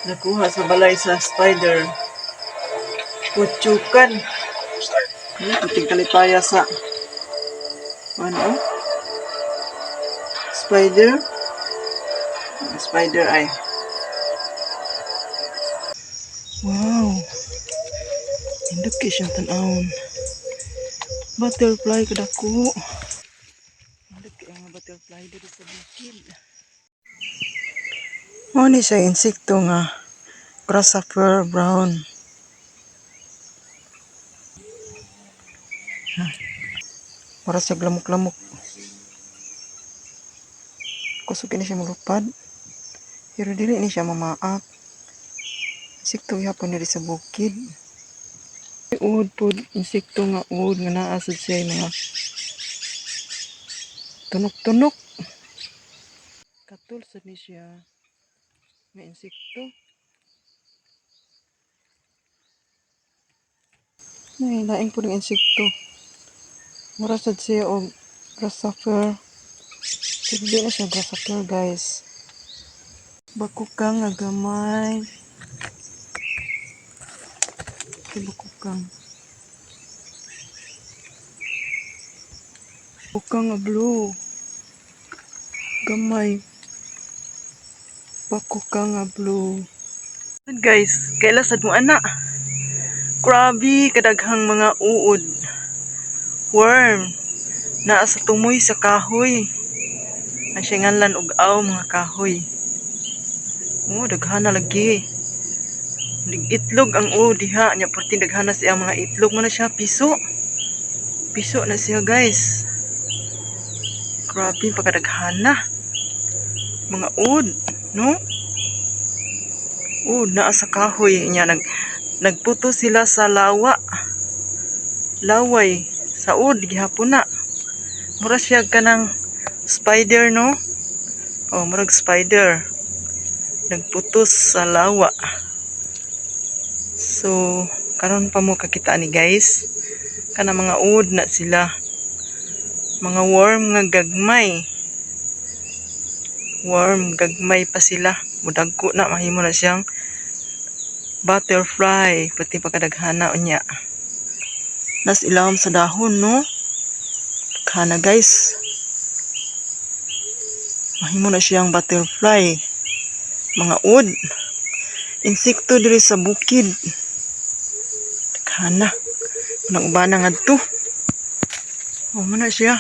Nakuha sa balay sa spider. Putsukan. Puting kalipaya sa ano? Spider. Spider eye. Wow. Hindi kayo siyang tanawon. Butterfly kadako. Hindi kayo nga butterfly dito sa bukid. Ano siya insekto nga grasshopper brown. Para siya lamok-lamok. Kusog ni siya malupad. Pero dili ni siya mamaak. Insekto yapon diri sa bukid. Uod po, insekto nga uod nga naasad siya mga tunok-tunok. Katulsad ni siya nga insekto. Ay, laing po ng insekto. Murasad siya o grasshopper. Pero di na siya grasshopper, guys. Bakukang nga gamay. Bakukang. Bakukang nga blue. Gamay. Bakukang nga blue. Guys, kailasad mo anak. Grabe, kadaghang mga uod. Worm. Naa sa tumoy sa kahoy. Ang siyanganlan og aw mga kahoy. Daghana lagi. Itlog ang diha. Nya porti daghana siya mga itlog mo na siya. Piso. Piso na siya guys. Grabe, pagkadaghana. Mga ud. No? Naa sa kahoy. Nya nagputo sila sa lawa. Laway. Sa gihapon na. Mura siya kanang spider, no? Murag spider. Nagputos sa lawa. So, karon pa mo kakita ni guys. Kana mga uod na sila. Mga worm nga gagmay. Worm gagmay pa sila. Mudagko na mahimo na siyang butterfly. Pati pagkadaghana unya. Nas ilawom sa dahon, no? Kana guys. Mahimo na siyang butterfly. Mga ud. Insekto diri sa bukid. Kana. Nang ubana nga to. Muna siya.